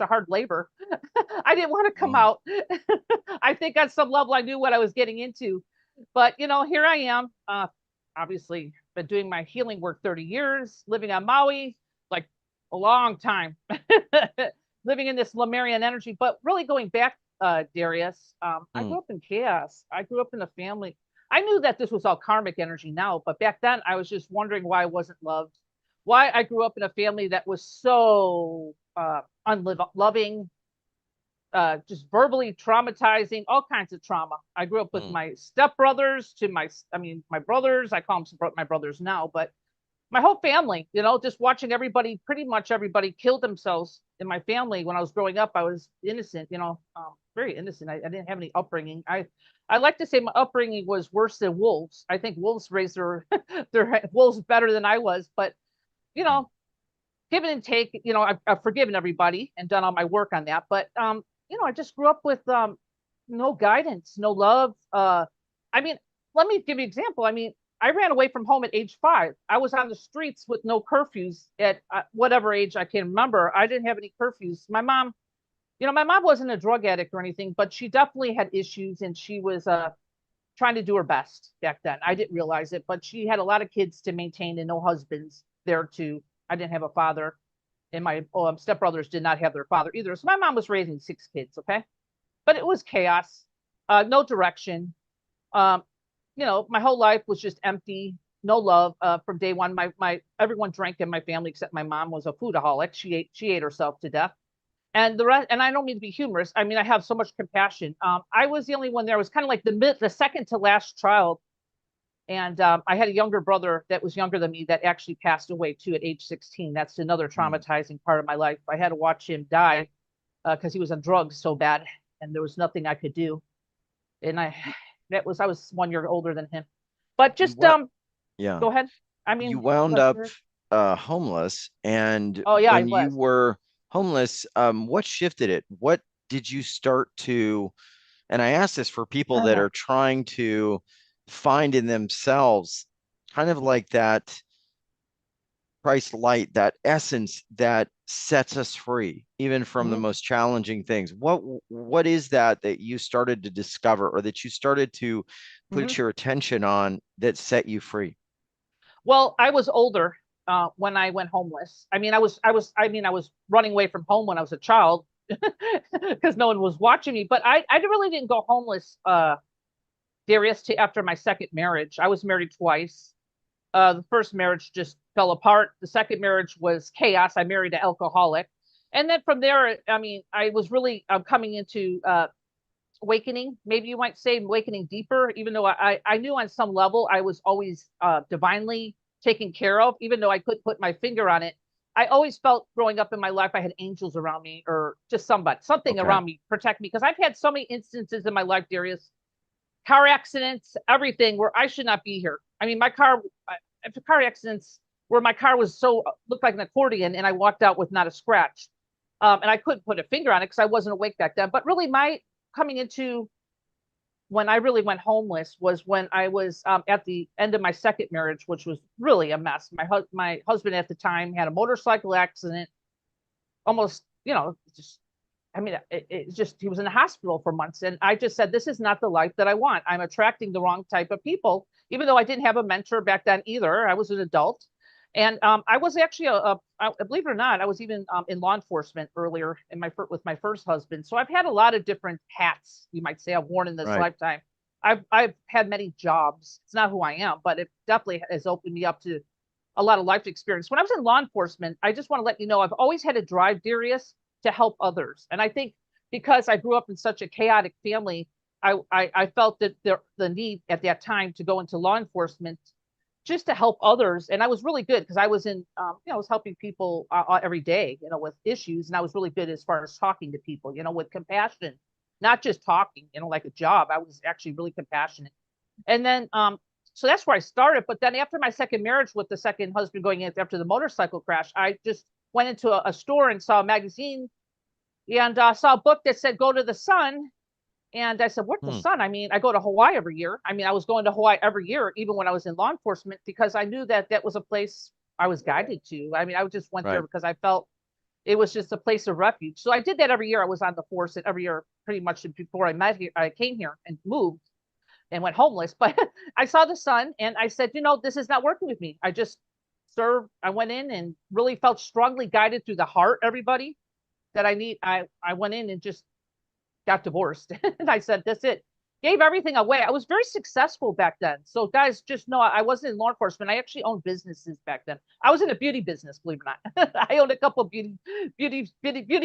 a hard labor. I didn't want to come out. I think on some level I knew what I was getting into. But, you know, here I am. Obviously, been doing my healing work 30 years, living on Maui, like a long time, living in this Lemurian energy. But really going back, Darius, I grew up in chaos. I grew up in a family. I knew that this was all karmic energy now, but back then I was just wondering why I wasn't loved, why I grew up in a family that was so unloving, just verbally traumatizing, all kinds of trauma. I grew up with my stepbrothers to my brothers. I call them my brothers now, but my whole family, you know, just watching everybody, pretty much everybody kill themselves in my family. When I was growing up, I was innocent, you know, very innocent. I didn't have any upbringing. I like to say my upbringing was worse than wolves. I think wolves raised their wolves better than I was, but you know, give and take, you know, I've forgiven everybody and done all my work on that. But you know, I just grew up with no guidance, no love. I mean, let me give you an example. I mean, I ran away from home at age 5. I was on the streets with no curfews at whatever age I can remember. I didn't have any curfews. My mom, you know, my mom wasn't a drug addict or anything, but she definitely had issues, and she was trying to do her best back then. I didn't realize it, but she had a lot of kids to maintain and no husbands there too. I didn't have a father, and my stepbrothers did not have their father either. So my mom was raising 6 kids, okay? But it was chaos, no direction. You know, my whole life was just empty, no love from day one. My everyone drank in my family except my mom was a foodaholic. She ate herself to death. And the rest, and I don't mean to be humorous. I mean, I have so much compassion. I was the only one there. I was kind of like the second to last child. And I had a younger brother that was younger than me that actually passed away too at age 16. That's another traumatizing part of my life. I had to watch him die because he was on drugs so bad, and there was nothing I could do. And I was 1 year older than him. But just Yeah. go ahead. I You mean, wound up homeless, and oh yeah, I when you was. were homeless, what shifted it? What did you start to, and I ask this for people that are trying to find in themselves kind of like that Christ light, that essence that sets us free, even from the Mhm. most challenging things. What is that that you started to discover, or that you started to put Mhm. your attention on, that set you free? Well, I was older when I went homeless. I mean, I was running away from home when I was a child because no one was watching me. But I really didn't go homeless, Darius, to after my second marriage. I was married twice. The first marriage just fell apart. The second marriage was chaos. I married an alcoholic, and then from there, I mean, I was really coming into awakening, maybe you might say awakening deeper, even though I knew on some level I was always divinely taken care of, even though I couldn't put my finger on it. I always felt growing up in my life I had angels around me, or just something Okay. around me protect me, because I've had so many instances in my life, Darius, car accidents, everything where I should not be here. I mean, my car, after car accidents where my car was so looked like an accordion, and I walked out with not a scratch. And I couldn't put a finger on it because I wasn't awake back then. But really, my coming into when I really went homeless was when I was at the end of my second marriage, which was really a mess. My husband at the time had a motorcycle accident, almost, you know, just I mean, it just he was in the hospital for months, and I just said, "This is not the life that I want. I'm attracting the wrong type of people." Even though I didn't have a mentor back then either, I was an adult, and I was actually believe it or not, I was even in law enforcement earlier in with my first husband. So I've had a lot of different hats, you might say, I've worn in this Right. lifetime. I've had many jobs. It's not who I am, but it definitely has opened me up to a lot of life experience. When I was in law enforcement, I just want to let you know I've always had a drive, Darius, to help others. And I think because I grew up in such a chaotic family, I felt that the need at that time to go into law enforcement just to help others. And I was really good because I was in, I was helping people every day, you know, with issues. And I was really good as far as talking to people, you know, with compassion, not just talking, you know, like a job. I was actually really compassionate. And then, so that's where I started. But then after my second marriage with the second husband going in after the motorcycle crash, I just went into a store and saw a magazine and saw a book that said, "Go to the sun." And I said, "What's the Hmm. sun?" I mean, I go to Hawaii every year. I mean, I was going to Hawaii every year, even when I was in law enforcement, because I knew that that was a place I was guided to. I mean, I just went there Right. because I felt It was just a place of refuge. So I did that every year. I was on the force and every year pretty much before I came here and moved and went homeless. But I saw the sun and I said, this is not working with me. I just served. I went in and really felt strongly guided through the heart, everybody, that I went in and just got divorced. And I said, that's it. Gave everything away. I was very successful back then. So guys, just know I wasn't in law enforcement. I actually owned businesses back then. I was in a beauty business, believe it or not. I owned a couple of beauty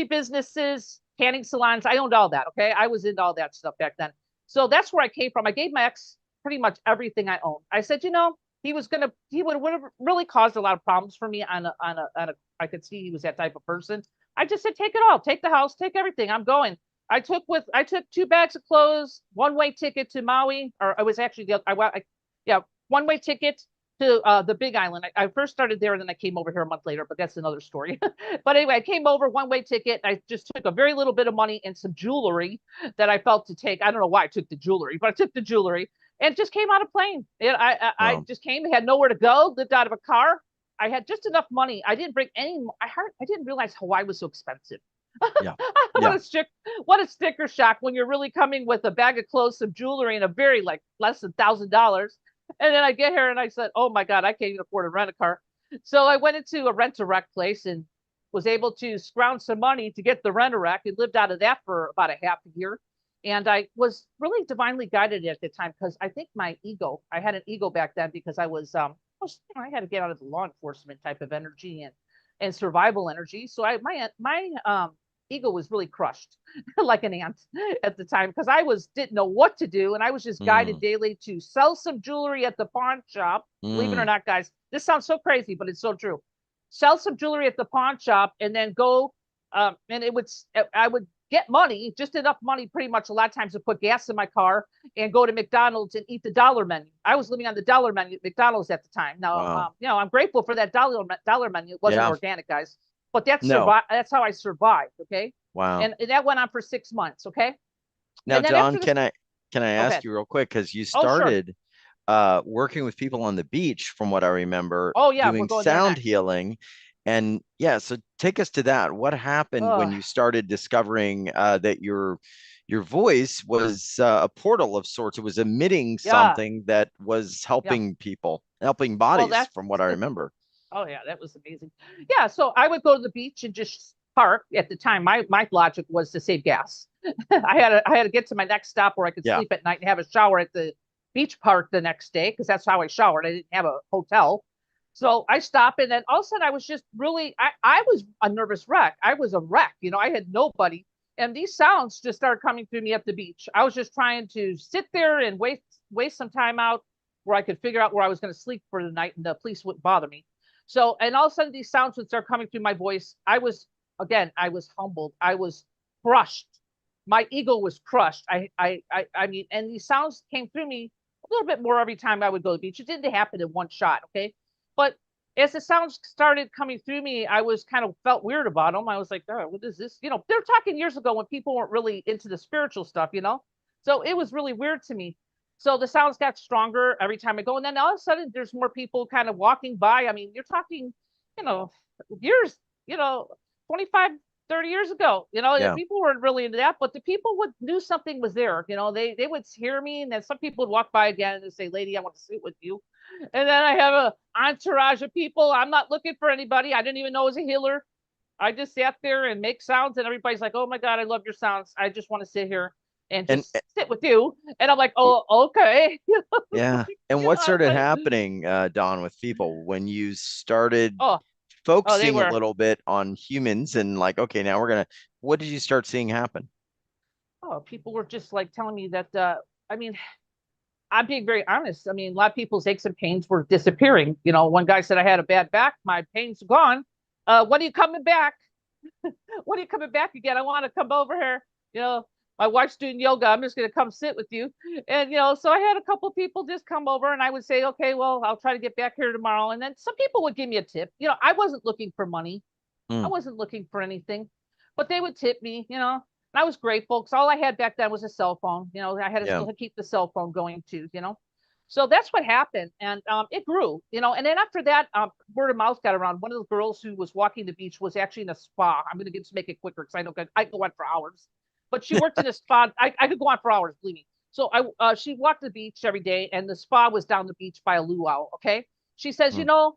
businesses, tanning salons. I owned all that. Okay. I was into all that stuff back then. So that's where I came from. I gave my ex pretty much everything I owned. I said, he would have really caused a lot of problems for me I could see he was that type of person. I just said, take it all, take the house, take everything. I'm going. I took 2 bags of clothes, one-way ticket to Maui, or it was actually one-way ticket to the Big Island. I first started there and then I came over here a month later, but that's another story. But anyway, I came over one-way ticket. I just took a very little bit of money and some jewelry that I felt to take. I don't know why I took the jewelry, but I took the jewelry and just came on a plane. I just came, had nowhere to go, lived out of a car. I had just enough money. I didn't bring any. I didn't realize Hawaii was so expensive. Yeah. What a sticker shock when you're really coming with a bag of clothes, some jewelry, and a very like less than $1,000. And then I get here and I said, oh my God, I can't even afford to rent a car. So I went into a rent-a-wreck place and was able to scrounge some money to get the rent-a-wreck and lived out of that for about a half a year. And I was really divinely guided at the time because I think I had an ego back then because I I had to get out of the law enforcement type of energy and survival energy. So my ego was really crushed like an ant at the time because didn't know what to do and I was just guided daily to sell some jewelry at the pawn shop. Believe it or not, guys, this sounds so crazy, but it's so true. Sell some jewelry at the pawn shop and then go and I would get money, just enough money pretty much a lot of times to put gas in my car and go to McDonald's and eat the dollar menu. I was living on the dollar menu at McDonald's at the time. Now, wow. I'm grateful for that dollar menu. It wasn't organic, guys, but that's how I survived. Okay. Wow. And that went on for 6 months. Okay. Now, Dawn, can I ask you real quick? Because you started working with people on the beach, from what I remember, doing sound healing. And so take us to that. What happened when you started discovering that your voice was a portal of sorts? It was emitting something that was helping people, helping bodies, from what I remember. Oh yeah, that was amazing. Yeah, so I would go to the beach and just park. At the time, my logic was to save gas. I had to get to my next stop where I could sleep at night and have a shower at the beach park the next day because that's how I showered. I didn't have a hotel. So I stopped and then all of a sudden I was just really, I was a nervous wreck. I was a wreck. I had nobody. And these sounds just started coming through me at the beach. I was just trying to sit there and waste some time out where I could figure out where I was going to sleep for the night and the police wouldn't bother me. So, and all of a sudden these sounds would start coming through my voice. I was humbled. I was crushed. My ego was crushed. I mean, and these sounds came through me a little bit more every time I would go to the beach. It didn't happen in one shot. Okay. But as the sounds started coming through me, I was kind of felt weird about them. I was like, oh, what is this? They're talking years ago when people weren't really into the spiritual stuff, So it was really weird to me. So the sounds got stronger every time I go. And then all of a sudden there's more people kind of walking by. I mean, you're talking, years, 25, 30 years ago, people weren't really into that, but the people knew something was there. They would hear me and then some people would walk by again and say, lady, I want to sit with you. And then I have a entourage of people. I'm not looking for anybody. I didn't even know I was a healer. I just sat there and make sounds and everybody's like, oh my God, I love your sounds. I just want to sit here and just sit with you. And I'm like, oh, okay. Yeah. And what started happening, Dawn, with people when you started focusing a little bit on humans and like, okay, now what did you start seeing happen? Oh, people were just like telling me that, I mean, I'm being very honest. I mean, a lot of people's aches and pains were disappearing. One guy said I had a bad back. My pain's gone. When are you coming back? When are you coming back again? I want to come over here. My wife's doing yoga. I'm just going to come sit with you. And, so I had a couple of people just come over and I would say, okay, well, I'll try to get back here tomorrow. And then some people would give me a tip. I wasn't looking for money. I wasn't looking for anything, but they would tip me, and I was grateful because all I had back then was a cell phone. I had to still keep the cell phone going too, So that's what happened, and it grew, And then after that, word of mouth got around. One of the girls who was walking the beach was actually in a spa. I'm going to just make it quicker because I know I could go on for hours, but she worked in a spa. I could go on for hours, believe me. So she walked the beach every day, and the spa was down the beach by a luau. Okay, she says, Mm.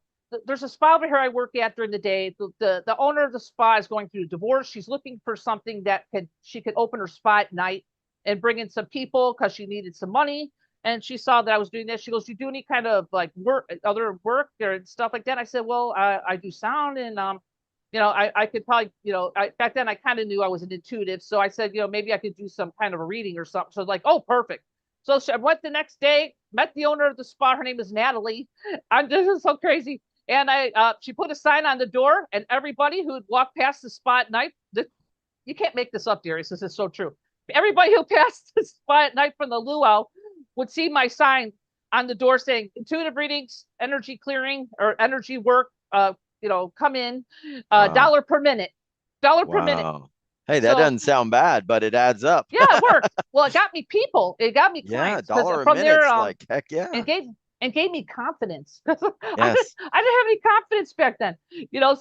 there's a spa over here I work at during the day. The owner of the spa is going through a divorce. She's looking for something that she could open her spa at night and bring in some people because she needed some money, and she saw that I was doing this. She goes, "You do any kind of like other work or stuff like that?" I said, "Well, I do sound, and I could probably, back then I kind of knew I was an intuitive, so I said, maybe I could do some kind of a reading or something." So like, oh, perfect. So I went the next day, met the owner of the spa. Her name is Natalie. This is so crazy. And she put a sign on the door, and everybody who'd walk past the spa at night, you can't make this up, Darius. This is so true. Everybody who passed the spa at night from the luau would see my sign on the door saying intuitive readings, energy clearing, or energy work. Come in, Wow. dollar per minute, dollar per minute. Wow. Hey, that So doesn't sound bad, but it adds up. yeah, it worked. Well, it got me people. It got me Yeah, clients because dollar a from there, minute's like heck and yeah. gave me confidence. I didn't Yes. have any confidence back then,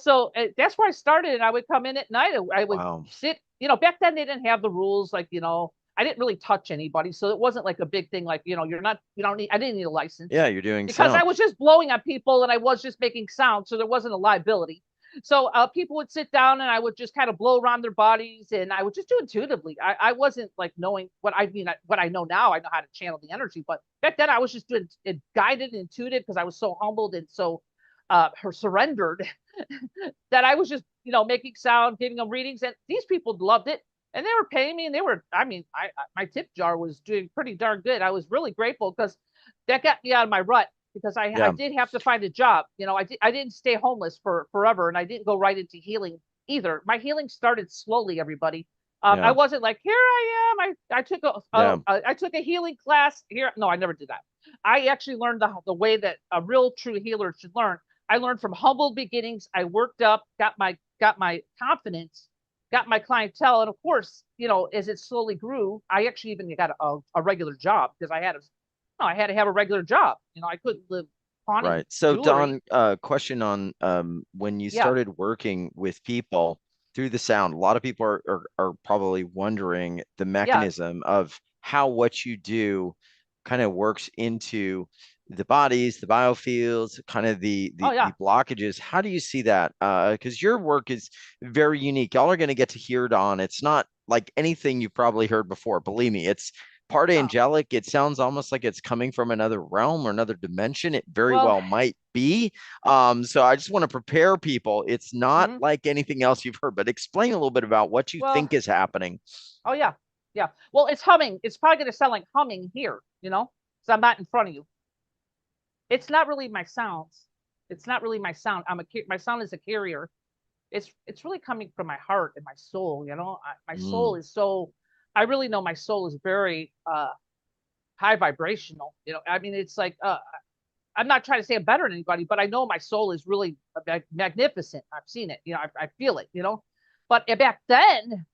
So that's where I started. And I would come in at night. I would Wow. sit. Back then they didn't have the rules like I didn't really touch anybody, so it wasn't like a big thing. Like you're not you don't need. I didn't need a license Yeah, you're doing because I sound. was just blowing on people and I was just making sound, so there wasn't a liability. So people would sit down and I would just kind of blow around their bodies and I would just do intuitively. I wasn't like knowing what I know now. I know how to channel the energy, but back then I was just doing it guided and intuitive because I was so humbled and so her surrendered that I was just making sound, giving them readings, and these people loved it. And they were paying me, and they were. I mean, my tip jar was doing pretty darn good. I was really grateful because that got me out of my rut because I Yeah. did have to find a job. I didn't stay homeless for forever, and I didn't go right into healing either. My healing started slowly. Everybody, I Yeah. wasn't like here I am. Yeah. I took a healing class here. No, I never did that. I actually learned the way that a real true healer should learn. I learned from humble beginnings. I worked up, got my confidence, got my clientele, and of course, as it slowly grew, I actually even got a regular job because I had to have a regular job. I couldn't live pawning Right. So jewelry. Dawn, question on when you Yeah, started working with people through the sound, a lot of people are probably wondering the yeah, mechanism of how what you do kind of works into the bodies, the biofields, kind of oh the yeah, blockages. How do you see that? Because your work is very unique. Y'all are going to get to hear it on. It's not like anything you've probably heard before. Believe me, it's part no. angelic. It sounds almost like it's coming from another realm or another dimension. It very Well, well might be. So I just want to prepare people. It's not mhm. like anything else you've heard, but explain a little bit about what you Well, think is happening. oh yeah, yeah. Well, it's humming. It's probably going to sound like humming here, because I'm not in front of you. It's not really my sounds. It's not really my sound. My sound is a carrier. It's really coming from my heart and my soul. My soul Mm, is so. I really know my soul is very high vibrational. I mean, it's like I'm not trying to say I'm better than anybody, but I know my soul is really magnificent. I've seen it. I feel it. But back then,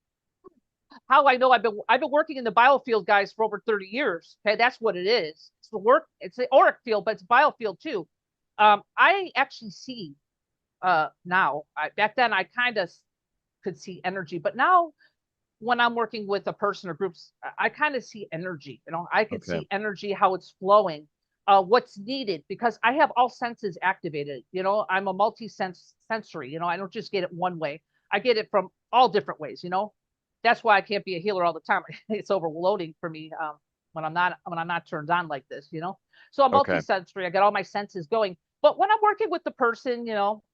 how I know I've been working in the biofield guys for over 30 years. Okay, that's what it is. It's the work. It's the auric field, but it's biofield too. I actually see now. Back then I kind of could see energy, but now when I'm working with a person or groups, I kind of see energy. I could okay. see energy, how it's flowing, what's needed, because I have all senses activated. I'm a sensory. I don't just get it one way. I get it from all different ways. That's why I can't be a healer all the time. It's overloading for me when I'm not turned on like this. So I'm Okay. multi-sensory. I got all my senses going. But when I'm working with the person,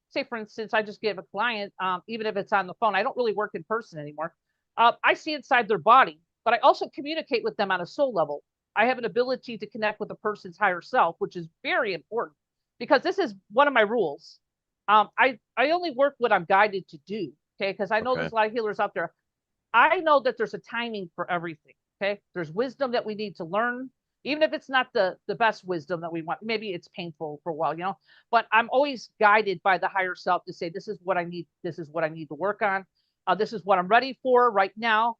say for instance, I just gave a client, even if it's on the phone, I don't really work in person anymore. I see inside their body, but I also communicate with them on a soul level. I have an ability to connect with a person's higher self, which is very important because this is one of my rules. I only work what I'm guided to do. Okay, because I know Okay. there's a lot of healers out there. I know that there's a timing for everything. Okay, there's wisdom that we need to learn, even if it's not the best wisdom that we want. Maybe it's painful for a while, But I'm always guided by the higher self to say, this is what I need. This is what I need to work on. This is what I'm ready for right now.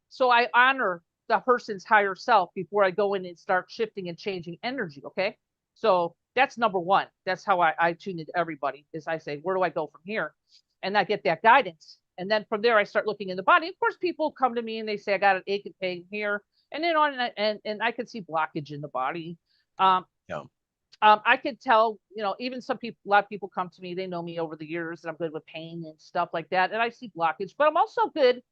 So I honor the person's higher self before I go in and start shifting and changing energy. Okay. So that's number one. That's how I tune into everybody is I say, where do I go from here? And I get that guidance. And then from there, I start looking in the body. Of course, people come to me and they say, I got an ache and pain here. And then on, and I can see blockage in the body. Yeah. I could tell, even some people, a lot of people come to me, they know me over the years that I'm good with pain and stuff like that. And I see blockage, but I'm also good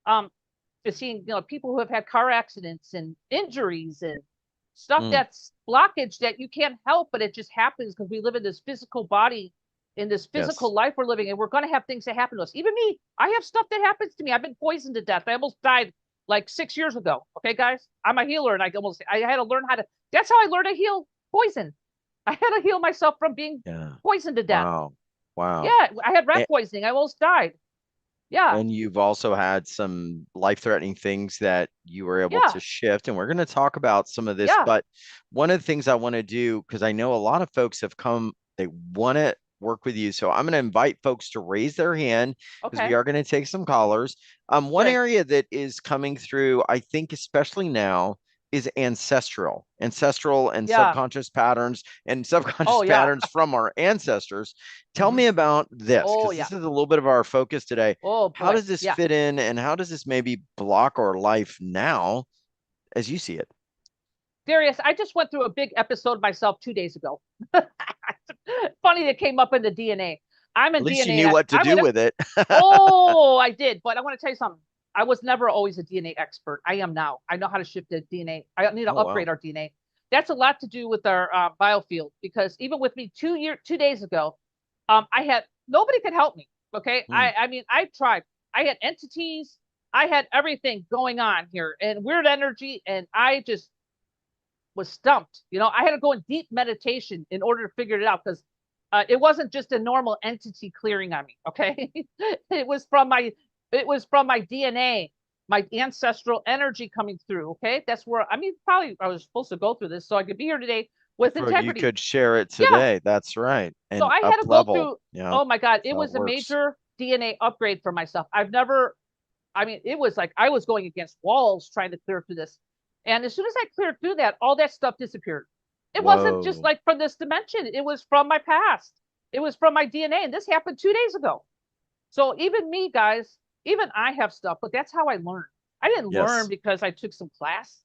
to seeing, people who have had car accidents and injuries and stuff that's blockage that you can't help, but it just happens because we live in this physical body, in this physical life we're living, and we're going to have things that happen to us. Even me, I have stuff that happens to me. I've been poisoned to death. I almost died like 6 years ago. Okay, guys, I'm a healer, and I had to learn how to. That's how I learned to heal poison. I had to heal myself from being poisoned to death. Wow. Wow. Yeah, I had rat poisoning. I almost died. Yeah. And you've also had some life-threatening things that you were able to shift. And we're going to talk about some of this. But one of the things I want to do, because I know a lot of folks have come, they want to work with you. So I'm going to invite folks to raise their hand because we are going to take some callers. One area that is coming through, I think, especially now, is ancestral and subconscious patterns and subconscious patterns from our ancestors. Tell me about this, because this is a little bit of our focus today. How does this fit in, and how does this maybe block our life now as you see it? Darius, I just went through a big episode myself 2 days ago. Funny that came up in the DNA. I'm in At least DNA. You knew what to do with it. I did, but I want to tell you something. I was never always a DNA expert. I am now. I know how to shift the DNA. I need to upgrade our DNA. That's a lot to do with our biofield, because even with me 2 days ago, I had nobody could help me. Okay, I mean, I tried. I had entities. I had everything going on here and weird energy, and I just was stumped. I had to go in deep meditation in order to figure it out, because it wasn't just a normal entity clearing on me. Okay, it was from my DNA, my ancestral energy coming through. Okay, that's where probably I was supposed to go through this so I could be here today with integrity. You could share it today. That's right. And so I had to go through. Yeah, oh my God, it was a major DNA upgrade for myself. It was like I was going against walls trying to clear through this. And as soon as I cleared through that, all that stuff disappeared. It wasn't just like from this dimension. It was from my past. It was from my DNA. And this happened 2 days ago. So even me, guys, even I have stuff, but that's how I learned. I didn't learn because I took some class.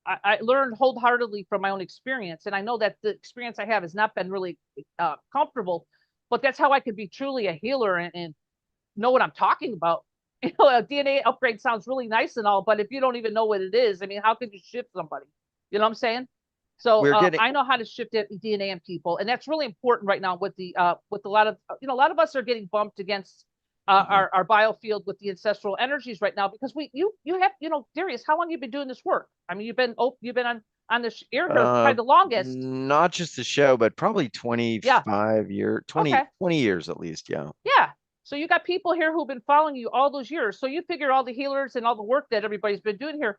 I learned wholeheartedly from my own experience. And I know that the experience I have has not been really comfortable, but that's how I could be truly a healer and know what I'm talking about. A DNA upgrade sounds really nice and all, but if you don't even know what it is, how could you shift somebody? You know what I'm saying? So I know how to shift DNA in people, and that's really important right now with a lot of a lot of us are getting bumped against our biofield with the ancestral energies right now, because you have Darius, how long have you been doing this work? You've been on this air here probably the longest. Not just the show, but probably 25 years, 20 years at least. Yeah. So you got people here who've been following you all those years. So you figure all the healers and all the work that everybody's been doing here.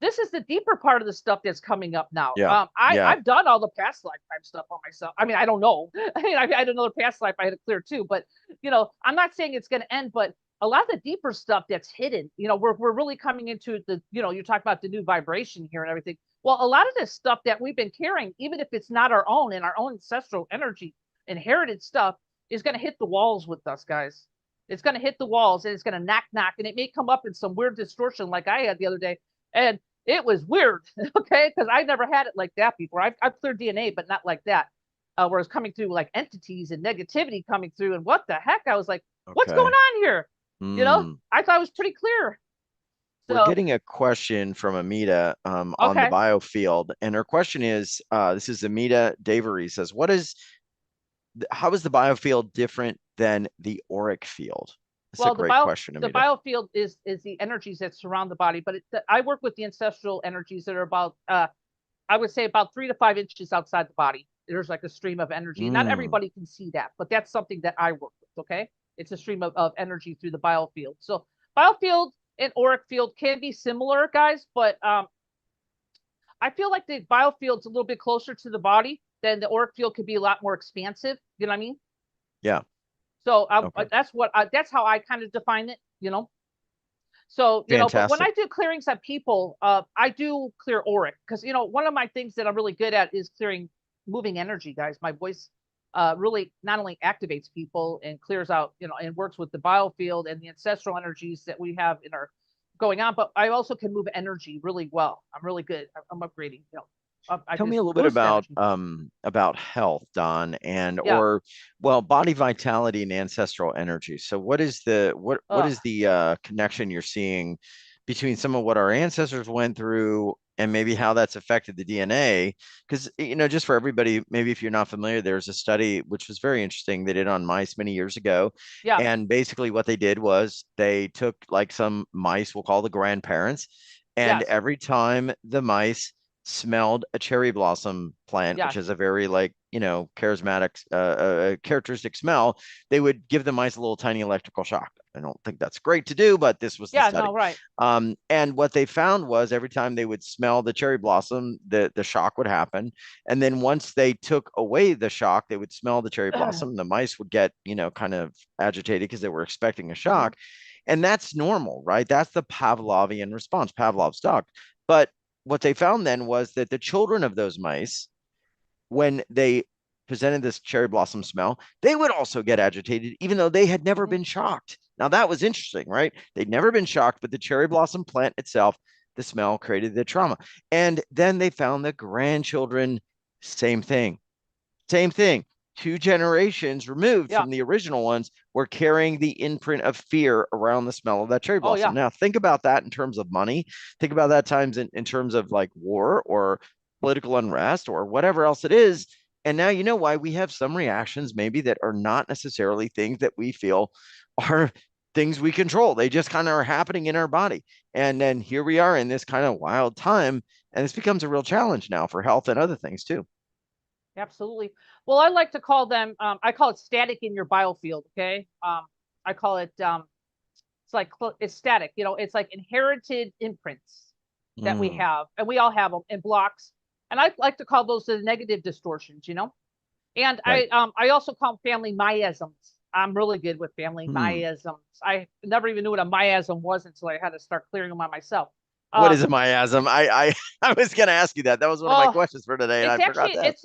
This is the deeper part of the stuff that's coming up now. I've done all the past lifetime stuff on myself. I don't know. I had another past life I had to clear too. But, I'm not saying it's going to end, but a lot of the deeper stuff that's hidden, we're really coming into the, you're talking about the new vibration here and everything. Well, a lot of this stuff that we've been carrying, even if it's not our own and our own ancestral energy, inherited stuff, is going to hit the walls with us, guys. It's going to hit the walls, and it's going to knock, and it may come up in some weird distortion like I had the other day. And it was weird, okay? Because I never had it like that before. I've cleared DNA, but not like that, where it's coming through like entities and negativity coming through. And what the heck? I was like, what's going on here? I thought it was pretty clear. We're getting a question from Amita on the biofield. And her question is, this is Amita Davery, says, how is the biofield different than the auric field? That's a great question, Amita. The biofield is the energies that surround the body, but I work with the ancestral energies that are about, I would say about 3 to 5 inches outside the body. There's like a stream of energy. Not everybody can see that, but that's something that I work with, okay? It's a stream of energy through the biofield. So biofield and auric field can be similar, guys, but I feel like the biofield's a little bit closer to the body, then the auric field could be a lot more expansive. You know what I mean? Yeah. So that's how I kind of define it. So, but when Fantastic. I do clearings on people, I do clear auric because, one of my things that I'm really good at is clearing moving energy, guys. My voice really not only activates people and clears out, and works with the biofield and the ancestral energies that we have in our going on, but I also can move energy really well. I'm really good. I'm upgrading, I Tell me just a little bit boost energy. about health, Don, and Yeah. or well, body vitality and ancestral energy. So what Uh, is the connection you're seeing between some of what our ancestors went through and maybe how that's affected the DNA? Because just for everybody, maybe if you're not familiar, there's a study which was very interesting they did on mice many years ago. yeah. And basically what they did was they took like some mice, we'll call the grandparents, and Yes. every time the mice smelled a cherry blossom plant, which Yes. is a very like, charismatic, characteristic smell, they would give the mice a little tiny electrical shock. I don't think that's great to do, but this was the Yeah. study. No. Right. And what they found was every time they would smell the cherry blossom, the shock would happen. And then once they took away the shock, they would smell the cherry blossom. The mice would get, kind of agitated because they were expecting a Mhm. shock. And that's normal, right? That's the Pavlovian response, Pavlov's dog. But what they found then was that the children of those mice, when they presented this cherry blossom smell, they would also get agitated, even though they had never Mhm. been shocked. Now, that was interesting, right? They'd never been shocked, but the cherry blossom plant itself, the smell created the trauma. And then they found the grandchildren, same thing. Same thing. Two generations removed Yeah. from the original ones were carrying the imprint of fear around the smell of that cherry Oh blossom. yeah. Now, think about that in terms of money. Think about that times in terms of like war or political unrest or whatever else it is. And now you know why we have some reactions, maybe that are not necessarily things that we feel are things we control. They just kind of are happening in our body. And then here we are in this kind of wild time. And this becomes a real challenge now for health and other things too. Absolutely. Well, I like to call them. I call it static in your biofield. Okay. I call it. It's like it's static. It's like inherited imprints that we Mm, have, and we all have them in blocks. And I like to call those the negative distortions. And right. I also call them family miasms. I'm really good with family Hmm. miasms. I never even knew what a miasm was until I had to start clearing them on myself. What Um, is a miasm? I was going to ask you that. That was one of my oh, questions for today, and it's I forgot actually to ask.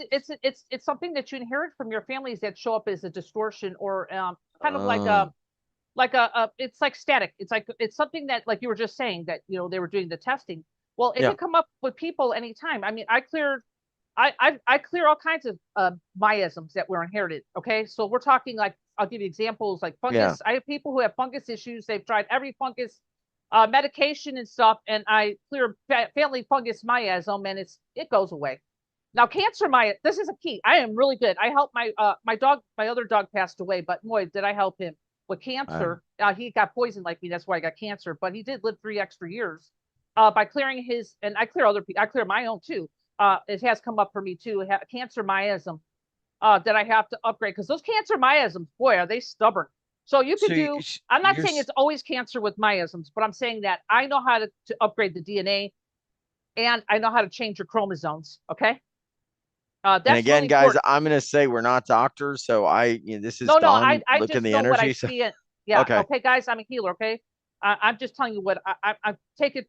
it's something that you inherit from your families that show up as a distortion or kind of like Oh, a it's like static. It's something that, like you were just saying, that they were doing the testing. Well, it yeah, can come up with people anytime. I mean, I clear all kinds of miasms that were inherited. Okay, so we're talking, like, I'll give you examples like yeah. fungus. I have people who have fungus issues. They've tried every fungus medication and stuff, and I clear family fungus miasm, and it goes away. Now, cancer, this is a key. I am really good. I helped my other dog passed away, but boy, did I help him with Um, cancer. He got poisoned like me. That's why I got cancer. But he did live 3 extra years by clearing his, and I clear other people. I clear my own too. It has come up for me too. Cancer miasm that I have to upgrade because those cancer miasms, boy, are they stubborn. So you so could you, do. I'm not you're, saying it's always cancer with miasms, but I'm saying that I know how to upgrade the DNA and I know how to change your chromosomes. Okay, and that's again, really guys, important. I'm going to say we're not doctors, so this is No, Don I looking just the know what I energy. So see. It. Yeah. okay, Okay, guys, I'm a healer. Okay, I'm just telling you what I take it,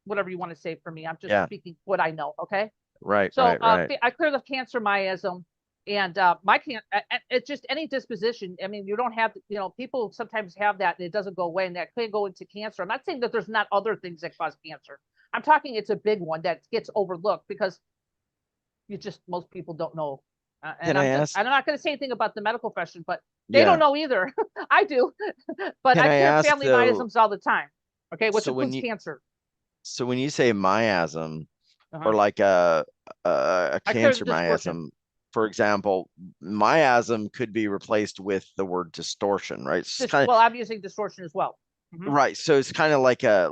whatever you want to say for me. I'm just yeah, speaking what I know. Okay. right, So right, right. I clear the cancer miasm, and my can it's just any disposition. I mean, you don't have people sometimes have that and it doesn't go away, and that could go into cancer. I'm not saying that there's not other things that cause cancer. I'm talking it's a big one that gets overlooked because most people don't know. Can I ask? I'm not going to say anything about the medical profession, but they don't Yeah, know either. I do, but can I I clear ask family though? miasms all the time. Okay, which So includes cancer. when you say miasm, Uh-huh. or like a I clear the cancer distortion. miasm, for example, miasm could be replaced with the word distortion, right? It's kind of Well, I'm using distortion as well. Mm-hmm. right. So it's kind of like a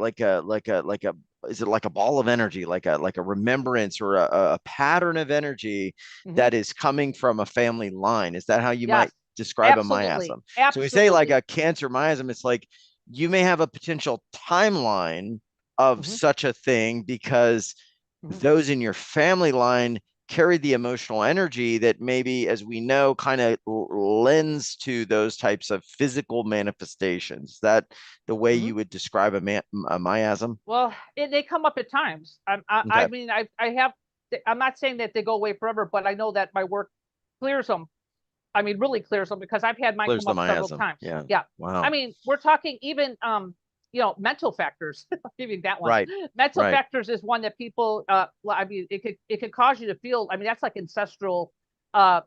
is it like a ball of energy, like a remembrance or a pattern of energy Mm-hmm. that is coming from a family line? Is that how you Yes, might describe a absolutely, miasm? So we say like absolutely. a cancer miasm, it's like you may have a potential timeline of Mm-hmm. such a thing because Mm-hmm. those in your family line carry the emotional energy that maybe, as we know, kind of lends to those types of physical manifestations. Is that the way Mhm. you would describe a miasm? Well, they come up at times. I Okay. mean, I have. I'm not saying that they go away forever, but I know that my work clears them. I mean, really clears them because I've had mine Clears come the up several miasm. times. Yeah. Yeah. I Wow. mean, we're talking even mental factors. I'll give you that one. Right. Mental Right. factors is one that people I mean, it could cause you to feel, I mean, that's like ancestral uh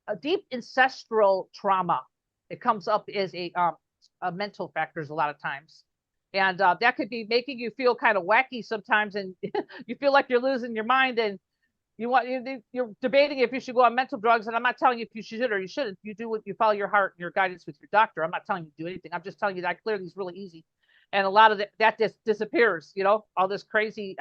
a deep ancestral trauma. It comes up as a mental factors a lot of times. And that could be making you feel kind of wacky sometimes, and you feel like you're losing your mind, and you're debating if you should go on mental drugs. And I'm not telling you if you should or you shouldn't. You do what you follow your heart and your guidance with your doctor. I'm not telling you to do anything. I'm just telling you that I clear these really easy, and a lot of that just disappears. All this crazy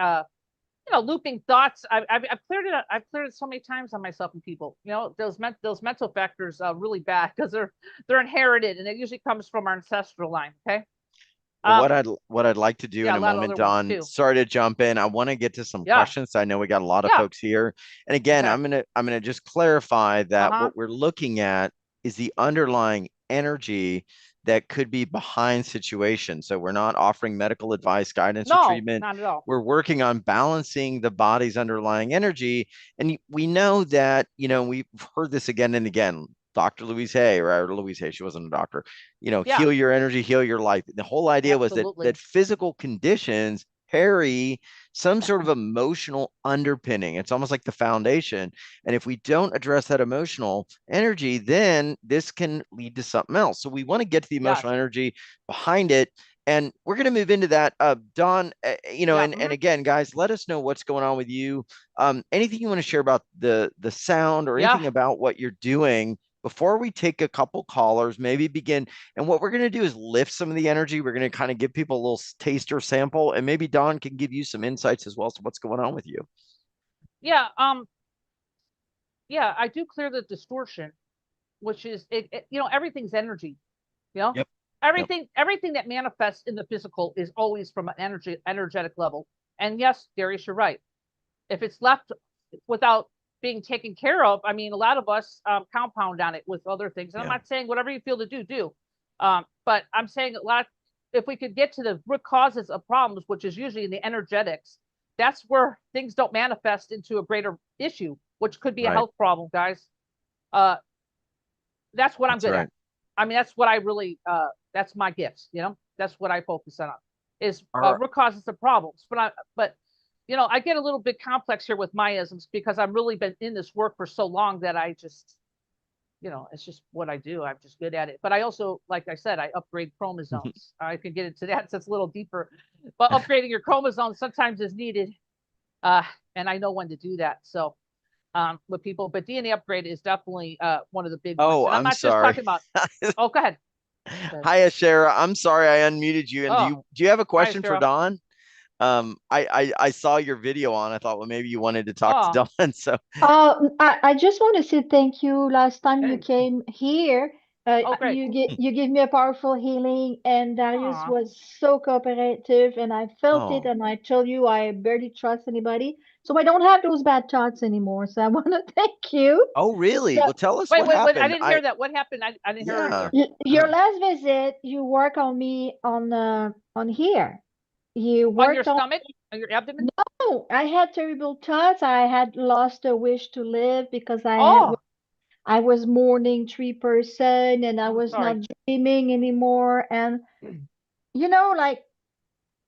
looping thoughts. I've cleared it. I've cleared it so many times on myself and people. Those mental factors are really bad because they're inherited, and it usually comes from our ancestral line. Okay. Well, Um. what I'd like to do Yeah. in A a lot of moment, other ones Dawn, too. sorry to jump in. I want to get to some Yeah. questions. I know we got a lot of Yeah. folks here. And again, Okay. I'm gonna just clarify Uh that huh. what we're looking at is the underlying energy that could be behind situations. So we're not offering medical advice, guidance, or No, treatment. not at all. We're working on balancing the body's underlying energy. And we know that, we've heard this again and again. Dr. Louise Hay, or Louise Hay, she wasn't a doctor, Yeah. heal your energy, heal your life. The whole idea was that Absolutely. physical conditions carry some sort of emotional underpinning. It's almost like the foundation. And if we don't address that emotional energy, then this can lead to something else. So we want to get to the emotional Yes. energy behind it. And we're going to move into that. Dawn, Yeah. and again, guys, let us know what's going on with you. Anything you want to share about the sound or Yeah. anything about what you're doing before we take a couple callers, maybe begin. And what we're going to do is lift some of the energy. We're going to kind of give people a little taster sample, and maybe Dawn can give you some insights as well. So what's going on with you? Yeah. Yeah. I do clear the distortion, which is everything's energy. You know, Yep. Yep. everything that manifests in the physical is always from an energetic level. And yes, Darius, you're right. If it's left without being taken care of, I mean, a lot of us compound on it with other things. And I'm Yeah. not saying whatever you feel to do. But I'm saying if we could get to the root causes of problems, which is usually in the energetics, that's where things don't manifest into a greater issue, which could be a Right. health problem, guys. Uh, that's what I'm That's good right. at. I mean, that's what I really, that's my gifts, that's what I focus on is All right. root causes of problems. But I get a little bit complex here with miasms because I've really been in this work for so long that I just, it's just what I do. I'm just good at it. But I also, like I said, I upgrade chromosomes. I can get into that. So it's a little deeper, but upgrading your chromosomes sometimes is needed. Uh, and I know when to do that. So, with people, but DNA upgrade is definitely one of the big ones. Oh, And I'm I'm not just sorry. talking about, oh, go ahead. Go ahead. Hi, Ashera. I'm sorry I unmuted you. And do Oh, you have a hi, question for Cheryl. Dawn? I saw your video on. I thought, well, maybe you wanted to talk to Oh, Dawn. So I just want to say thank you. Last time you hey. came here, Oh, great. you gave me a powerful healing, and Darius Aw. was so cooperative, and I felt it, oh, and I told you I barely trust anybody, so I don't have those bad thoughts anymore. So I want to thank you. oh, really? So Well, tell us Wait, what wait, wait. I happened. didn't hear that. What happened? I didn't hear Yeah. earlier. your last visit, you work on me on here. You On your worked on. stomach? On your abdomen? No, I had terrible thoughts. I had lost the wish to live because Oh, I was mourning 3 person and I I'm was not sorry. dreaming anymore. And, like,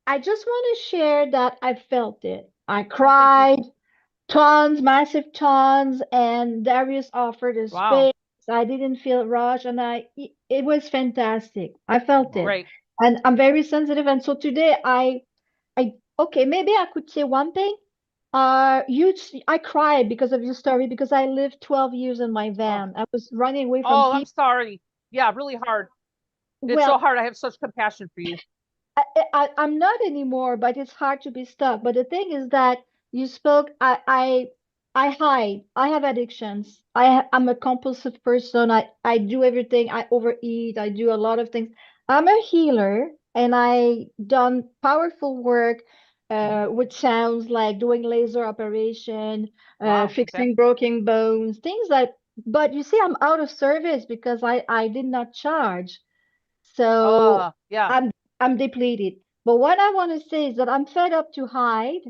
I just want to share that I felt it. I Oh, thank you. cried tons, massive tons, and Darius offered a Wow. space. I didn't feel rushed, and it was fantastic. I felt Wow. it. Great. And I'm very sensitive. And so today okay, maybe I could say one thing. I cried because of your story because I lived 12 years in my Oh, van. I was running away from oh, I'm people. sorry. Yeah, really hard. It's Well, so hard. I have such compassion for you. I'm not anymore, but it's hard to be stuck. But the thing is that you spoke. I hide. I have addictions. I'm a compulsive person. I do everything. I overeat. I do a lot of things. I'm a healer, and I done powerful work which sounds like doing laser operation, Wow. Okay. fixing broken bones, things like. But you see, I'm out of service because I did not charge. So Yeah. I'm depleted. But what I want to say is that I'm fed up to hide.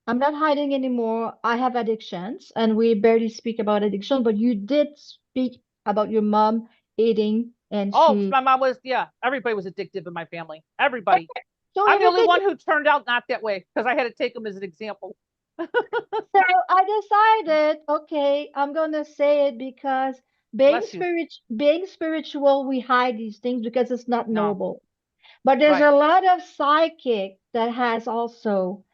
I'm not hiding anymore. I have addictions, and we barely speak about addiction, but you did speak about your mom eating, and Oh, she. my mom was, yeah, everybody was addictive in my family. Everybody. So I'm the only everything. one who turned out not that way because I had to take them as an example. So I decided, okay, I'm gonna say it because Bless you. being spiritual, we hide these things because it's not No. knowable. But there's Right. a lot of psychic that has also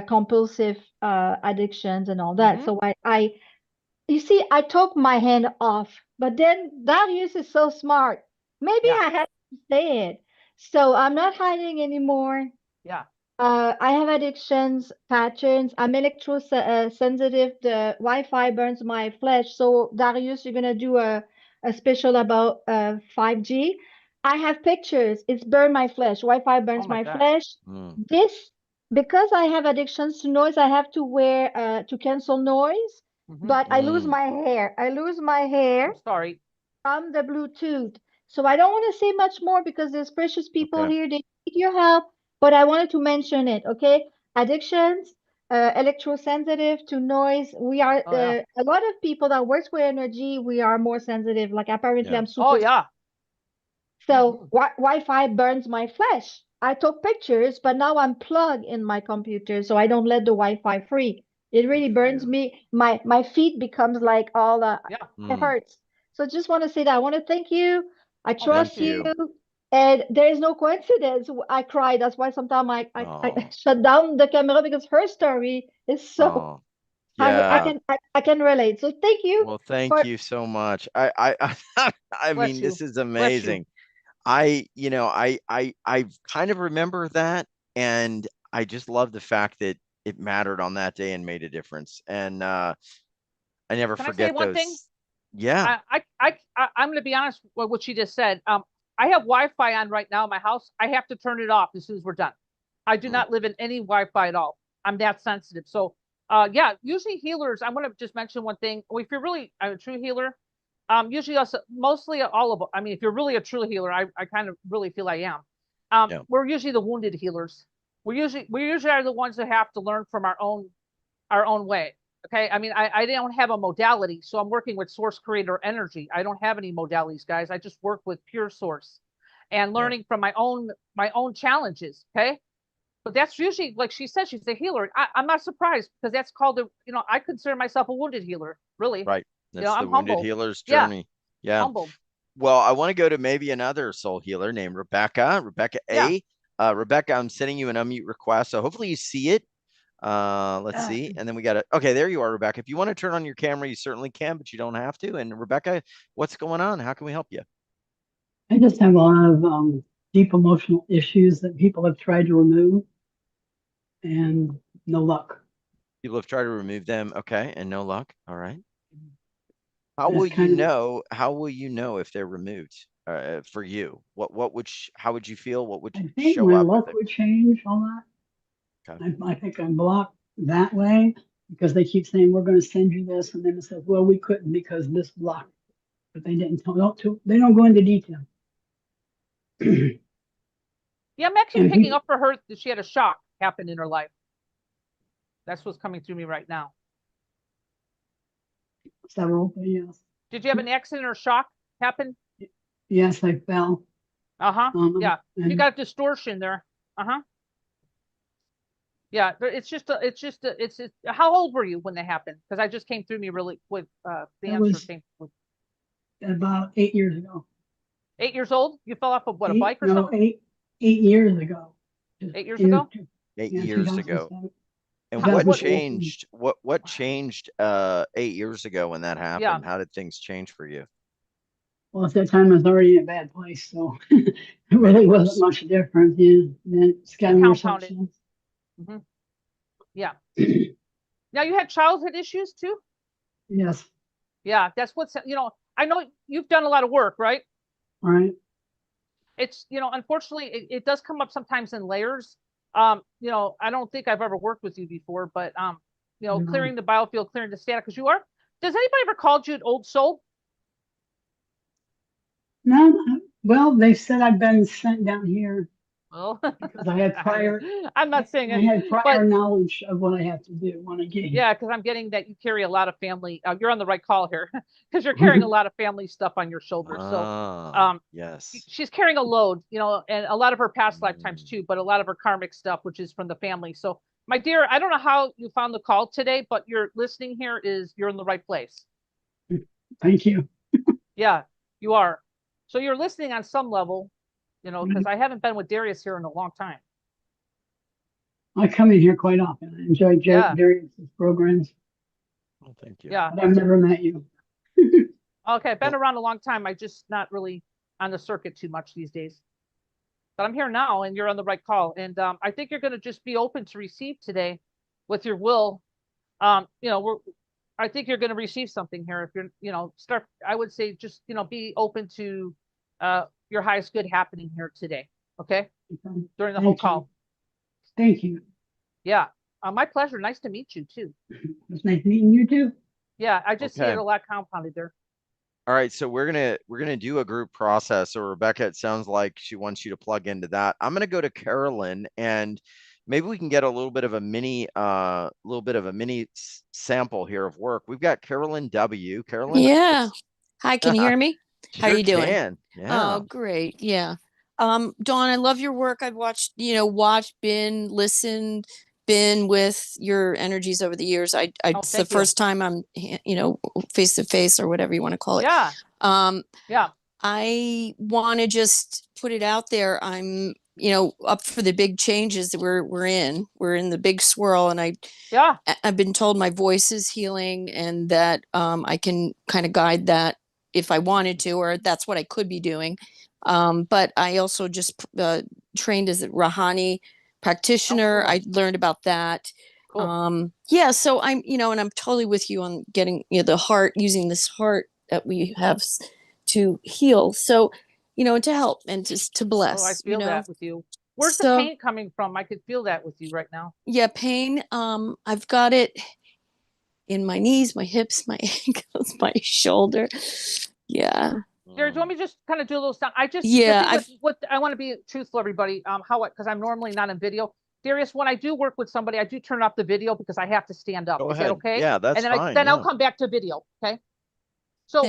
compulsive addictions and all that. Mm-hmm. So you see, I took my hand off, but then Darius is so smart. Maybe Yeah. I had to say it. So I'm not hiding anymore. Yeah. I have addictions, patterns. I'm sensitive. The Wi-Fi burns my flesh. So Darius, you're gonna do a special about 5G. I have pictures. It's burned my flesh. Wi-Fi Oh burns my my gosh. flesh. Mm. This because I have addictions to noise. I have to wear to cancel noise. Mm-hmm. But I lose Mm. my hair. I lose my hair I'm sorry. from the Bluetooth. So I don't want to say much more because there's precious people Okay. here. They need your help, but I wanted to mention it. Okay, addictions, electrosensitive to noise. We are Oh yeah. a lot of people that works with energy. We are more sensitive. Like apparently, Yeah. I'm Oh super. yeah. So Mm-hmm. Wi-Fi burns my flesh. I took pictures, but now I'm plugged in my computer, so I don't let the Wi-Fi free. It Good really for burns you. me. My feet becomes like all Yeah. it Mm. hurts. So just want to say that I want to thank you. I Oh, bless Thank trust you. you, you. and there is no coincidence. I cry. That's why sometimes I Oh. shut down the camera because her story is so Oh. Yeah. I can relate. So thank you Well, thank for you so much. I Bless mean, you. this is Bless you. amazing. I kind of remember that, and I just love the fact that it mattered on that day and made a difference. And I never Can I say forget one thing? those. Yeah. I'm going to be honest with what she just said. I have Wi-Fi on right now in my house. I have to turn it off as soon as we're done. I do Mm. not live in any Wi-Fi at all. I'm that sensitive. So, yeah, usually healers. I want to just mention one thing. If you're really a true healer, usually also mostly all of. I mean, if you're really a true healer, I kind of really feel I am. Yeah. We're usually the wounded healers. We usually are the ones that have to learn from our own way. Okay. I mean, I don't have a modality, so I'm working with source creator energy. I don't have any modalities, guys. I just work with pure source and Yeah. learning from my own challenges. Okay. But that's usually, like she said, she's a healer. I'm not surprised because that's called I consider myself a wounded healer, really. Right. That's the I'm wounded humbled. healer's Yeah, journey. Yeah. humbled. Well, I want to go to maybe another soul healer named Rebecca. Rebecca Yeah. A. Rebecca, I'm sending you an unmute request, so hopefully you see it. Let's see. And then we got it. Okay, there you are, Rebecca. If you want to turn on your camera, you certainly can, but you don't have to. And Rebecca, what's going on? How can we help you? I just have a lot of deep emotional issues that people have tried to remove and no luck. People have tried to remove them. Okay, and no luck. All right. How And will it's you kind of, know? How will you know if they're removed for you? What would how would you feel? What would I think show my up if luck it? would change all that. Okay. I think I'm blocked that way because they keep saying, we're going to send you this. And then it says, well, we couldn't because this blocked. But they didn't tell, they don't go into detail. Yeah, I'm actually And picking people, up for her that she had a shock happen in her life. That's what's coming through me right now. several, but yes. Did you have an accident or shock happen? Yes, I fell. Uh-huh. Yeah. You And got a distortion there. Uh-huh. Yeah, how old were you when that happened? Because I just came through me really with the that answer was came with about 8 years ago. 8 years old? You fell off of what, a Eight, bike or no, something? 8 years ago. Just 8 years in, ago? 8 years ago. 2007. And what 2014. changed? What changed 8 years ago when that Yeah. happened? How did things change for you? Well, at that time, I was already in a bad place, so it Made it really wasn't worse. much different. Yeah, and then it's You gotten worse ever compounded. since. Hmm. Yeah. Now you had childhood issues too? Yes, Yeah, that's what's I know you've done a lot of work, right? all right. It's unfortunately it does come up sometimes in layers. You know, I don't think I've ever worked with you before, but you know, No. clearing the biofield, clearing the static, because you are. Does anybody ever called you an old soul? No, well, they said I've been sent down here Well, because I had prior, I'm not saying I any, had prior but knowledge of what I have to do when I get here. yeah, because I'm getting that you carry a lot of family. You're on the right call here, because you're carrying a lot of family stuff on your shoulders. So, Yes. she's carrying a load, you know, and a lot of her past lifetimes too, but a lot of her karmic stuff, which is from the family. So, my dear, I don't know how you found the call today, but you're listening here you're in the right place. Thank you. Yeah, you are. So you're listening on some level, you know, because I haven't been with Darius here in a long time. I come in here quite often. I enjoy Yeah. Darius's programs, Well, thank you. Yeah. but I've never met you. Okay, I've been around a long time. I just not really on the circuit too much these days. But I'm here now, and you're on the right call. And I think you're going to just be open to receive today, with your will. You know, I think you're going to receive something here. If you're, you know, start. I would say just, you know, be open to your highest good happening here today. Okay, during the whole call. Thank you. Yeah, my pleasure. Nice to meet you too. It's nice meeting you too. Yeah, I just see it a lot compounded there. All right, so we're gonna do a group process. So Rebecca, it sounds like she wants you to plug into that. I'm gonna go to Carolyn, and maybe we can get a little bit of a mini sample here of work. We've got Carolyn W. Carolyn. Yeah. Hi, can you hear me? How Sure are you doing? can. Yeah. Oh, great. Yeah. Dawn, I love your work. I've watched, been listened, been with your energies over the years. It's the first time I'm, face to face or whatever you want to call it. Yeah. Yeah. I want to just put it out there. I'm, up for the big changes that we're in. We're in the big swirl, and I've been told my voice is healing, and that I can kind of guide that if I wanted to, or that's what I could be doing. But I also just trained as a Rahani practitioner. Oh, cool. I learned about that. Cool. So I'm, and I'm totally with you on getting, the heart, using this heart that we have to heal. So, and to help and just to bless. Oh, I feel that with you. Where's the pain coming from? I could feel that with you right now. Yeah, pain. I've got it in my knees, my hips, my ankles, my shoulder. Yeah. Jerry, do you want me to just kind of do a little sound? I just, what I want to be truthful, everybody. Because I'm normally not in video. Darius, when I do work with somebody, I do turn off the video because I have to stand up. Is that okay? Yeah, that's fine. And then I'll come back to video. Okay. So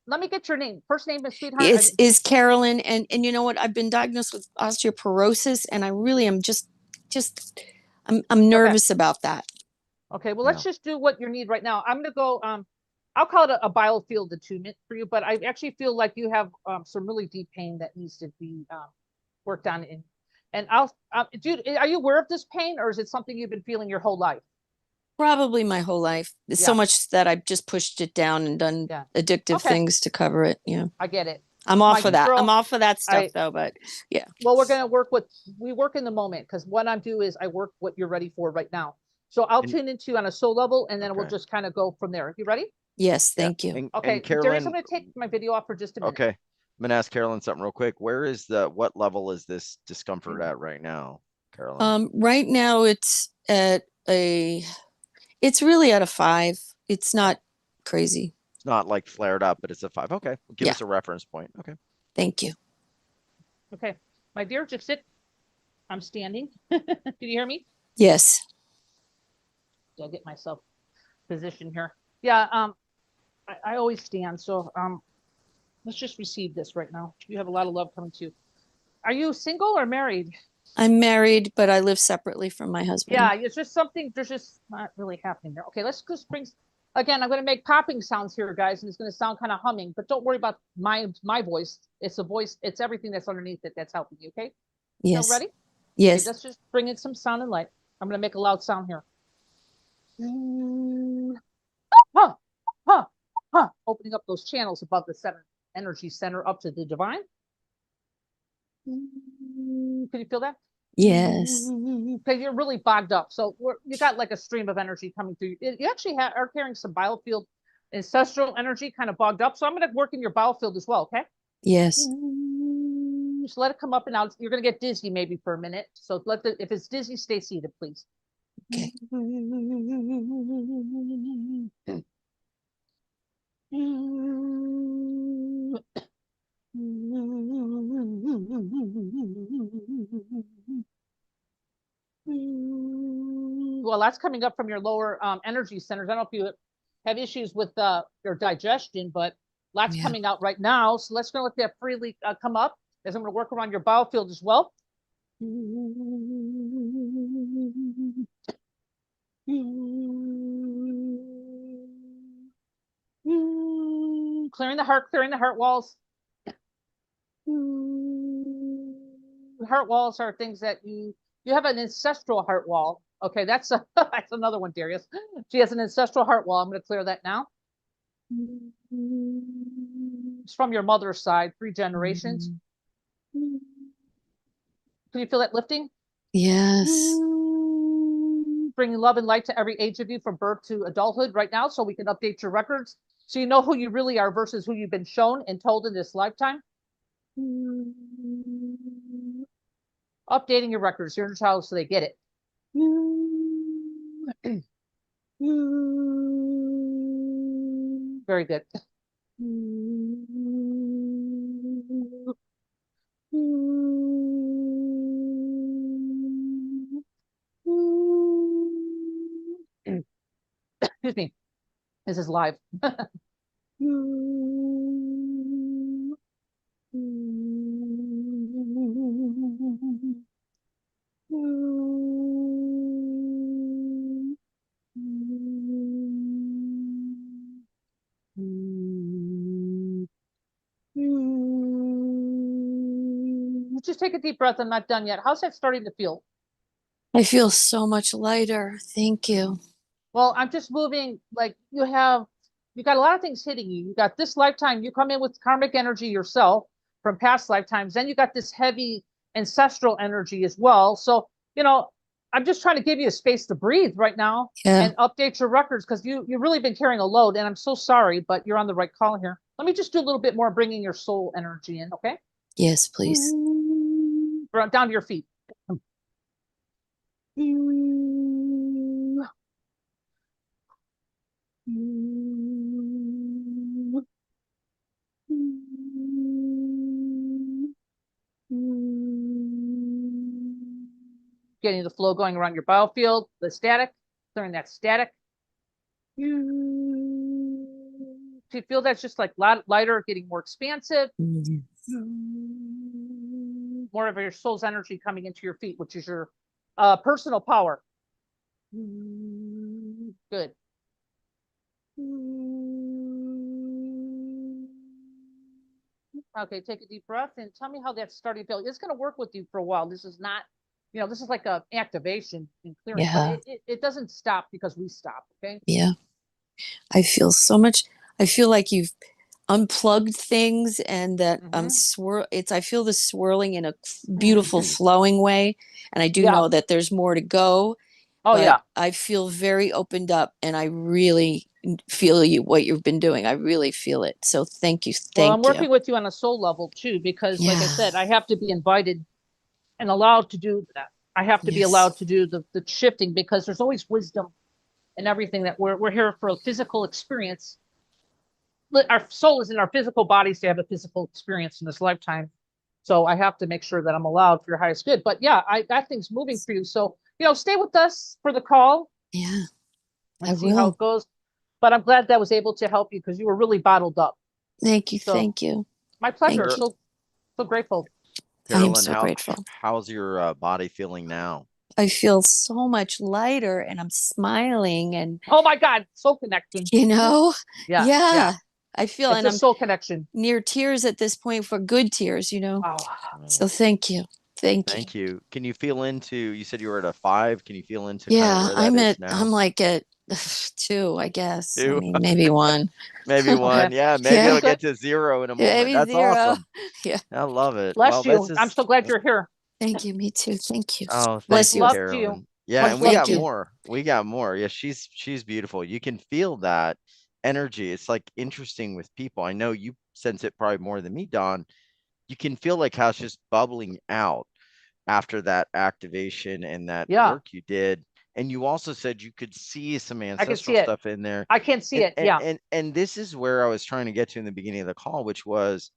let me get your name. First name is sweetheart. Is Carolyn, and you know what? I've been diagnosed with osteoporosis, and I really am I'm nervous about that. Okay, well, let's just do what you need right now. I'm gonna go. I'll call it a biofield attunement for you, but I actually feel like you have some really deep pain that needs to be worked on. And I'll, dude, are you aware of this pain, or is it something you've been feeling your whole life? Probably my whole life. It's so much that I've just pushed it down and done addictive things to cover it. Yeah, I get it. I'm off of that. I'm off of that stuff though, but yeah. Well, we work in the moment, because what I do is I work what you're ready for right now. So I'll tune into on a soul level, and then we'll just kind of go from there. You ready? Yes, thank you. Okay, Carolyn, Darius, I'm going to take my video off for just a minute. Okay, I'm going to ask Carolyn something real quick. What level is this discomfort at right now, Carolyn? Right now it's really at a 5. It's not crazy. It's not like flared up, but it's a 5. Okay, give us a reference point. Okay. Thank you. Okay, my dear, just sit. I'm standing. Can you hear me? Yes. I'll get myself positioned here. Yeah, I always stand. So let's just receive this right now. You have a lot of love coming to you. Are you single or married? I'm married, but I live separately from my husband. Yeah, it's just something, there's just not really happening there. Okay, let's just bring, again, I'm going to make popping sounds here, guys, and it's going to sound kind of humming, but don't worry about my voice. It's a voice, it's everything that's underneath it that's helping you, okay? Yes. So ready? Yes. Okay, let's just bring in some sound and light. I'm going to make a loud sound here. Huh, huh, huh. Opening up those channels above the energy center up to the divine. Can you feel that? Yes. Because you're really bogged up. So you got like a stream of energy coming through. You actually are carrying some biofield ancestral energy kind of bogged up. So I'm going to work in your biofield as well, okay? Yes. Just let it come up and out. You're going to get dizzy maybe for a minute. So if it's dizzy, stay seated, please. Okay. Well, that's coming up from your lower energy centers. I don't know if you have issues with your digestion, but lots coming out right now. So let's go let that freely come up as I'm going to work around your biofield as well. Clearing the heart walls. Heart walls are things that you have an ancestral heart wall. Okay, that's that's another one, Darius. She has an ancestral heart wall. I'm going to clear that now. It's from your mother's side, 3 generations. Can you feel that lifting? Yes. Bringing love and light to every age of you from birth to adulthood right now, so we can update your records so you know who you really are versus who you've been shown and told in this lifetime. Updating your records, your inner child, so they get it. Very good. Excuse me. This is live. Just take a deep breath. I'm not done yet. How's that starting to feel? I feel so much lighter. Thank you. Well, I'm just moving, like you got a lot of things hitting you. You got this lifetime, you come in with karmic energy yourself from past lifetimes. Then you got this heavy ancestral energy as well. So, I'm just trying to give you a space to breathe right now and update your records, because you've really been carrying a load, and I'm so sorry, but you're on the right call here. Let me just do a little bit more, bringing your soul energy in, okay? Yes, please. Down to your feet. Getting the flow going around your biofield, the static, clearing that static. Do you feel that's just like lighter, getting more expansive? More of your soul's energy coming into your feet, which is your personal power. Good. Okay, take a deep breath and tell me how that's starting to feel. It's going to work with you for a while. This is not, this is like a activation and clearing, but it doesn't stop because we stop. Okay. Yeah. I feel so much. I feel like you've unplugged things, and that I feel the swirling in a beautiful flowing way. And I do know that there's more to go. Oh, but yeah. I feel very opened up, and I really feel what you've been doing. I really feel it. So thank you. Well, I'm working with you on a soul level too, because like I said, I have to be invited and allowed to do that. I have to be allowed to do the shifting, because there's always wisdom and everything, that we're here for a physical experience. Our soul is in our physical bodies to have a physical experience in this lifetime. So I have to make sure that I'm allowed for your highest good. But yeah, I got things moving for you. So, stay with us for the call. Yeah. And see how it goes. But I'm glad that was able to help you, because you were really bottled up. Thank you. So, thank you. My pleasure. So grateful. Carolyn, I am so grateful. How's your body feeling now? I feel so much lighter, and I'm smiling, and oh my God, soul connection. Yeah. I feel it's a soul connection. Near tears at this point, for good tears, So thank you. Thank you. Can you feel into, you said you were at a 5. Can you feel into kind of where that is now? I'm like at 2, I guess. 2? I mean, maybe 1. Maybe 1. Okay. Yeah, maybe it'll get to 0 in a moment. Maybe That's 0. awesome. Yeah. I love it. Bless you. I'm so glad you're here. Thank you. Me too. Thank you. Oh, bless you, Carolyn. You. Yeah, and we got more. We got more. Yeah, she's beautiful. You can feel that energy. It's like interesting with people. I know you sense it probably more than me, Dawn. you can feel like how it's just bubbling out after that activation and that Yeah. work you did. And you also said you could see some I can see ancestral it. stuff in there. I can see it. Yeah. And this is where I was trying to get to in the beginning of the call, which was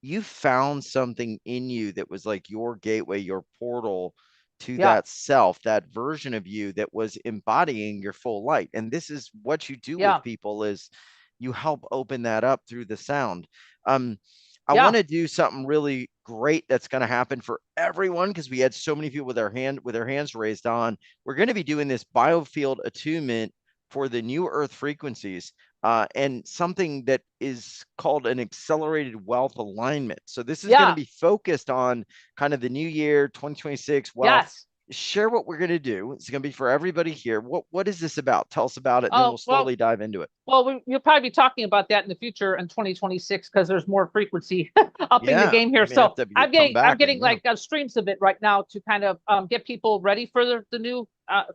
you found something in you that was like your gateway, your portal to Yeah. that self, that version of you that was embodying your full light. And this is what you do Yeah. with people, is you help open that up through the sound. I Yeah. want to do something really great that's going to happen for everyone, because we had so many people with their hands raised on. We're going to be doing this biofield attunement for the new earth frequencies, and something that is called an accelerated wealth alignment. So this is going to Yeah. be focused on kind of the new year 2026 wealth. Yes. Share what we're going to do. It's going to be for everybody here. What is this about? Tell us about it, and then Oh, we'll slowly dive into it. Well, you'll probably be talking about that in the future in 2026, because there's more frequency upping the Yeah, game here. we may have So to I'm come back getting and, yeah. like streams of it right now to kind of get people ready for the new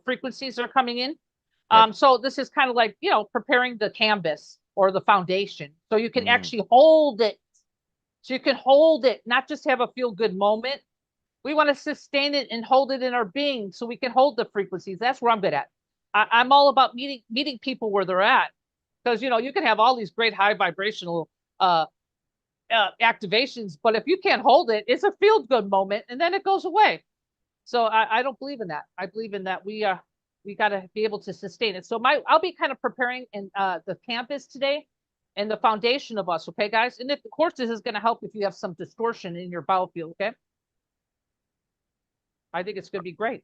frequencies that are coming in. Right. So this is kind of like, you know, preparing the canvas or the foundation, so you can Mm. actually hold it. So you can hold it, not just have a feel good moment. We want to sustain it and hold it in our being, so we can hold the frequencies. That's where I'm good at. I'm all about meeting people where they're at, because you know you can have all these great high vibrational activations, but if you can't hold it, it's a feel good moment and then it goes away. So I don't believe in that. I believe in that we got to be able to sustain it. So I'll be kind of preparing in the campus today and the foundation of us. Okay, guys, and of course this is going to help if you have some distortion in your biofield. Okay, I think it's going to be great.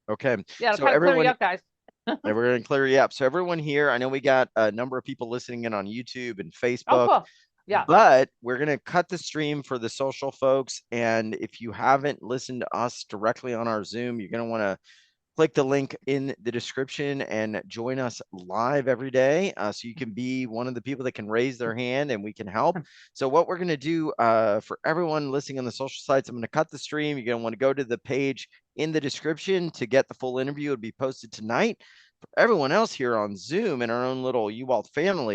Okay. Yeah, So kind of clear you everyone, up, guys. and we're going to clear you up. So everyone here, I know we got a number of people listening in on YouTube and Oh, Facebook, cool. Yeah. but we're going to cut the stream for the social folks. And if you haven't listened to us directly on our Zoom, you're going to want to click the link in the description and join us live every day, so you can be one of the people that can raise their hand and we can help. So what we're going to do for everyone listening on the social sites, I'm going to cut the stream. You're going to want to go to the page in the description to get the full interview. It'll be posted tonight. For everyone else here on Zoom in our own little UWalt family,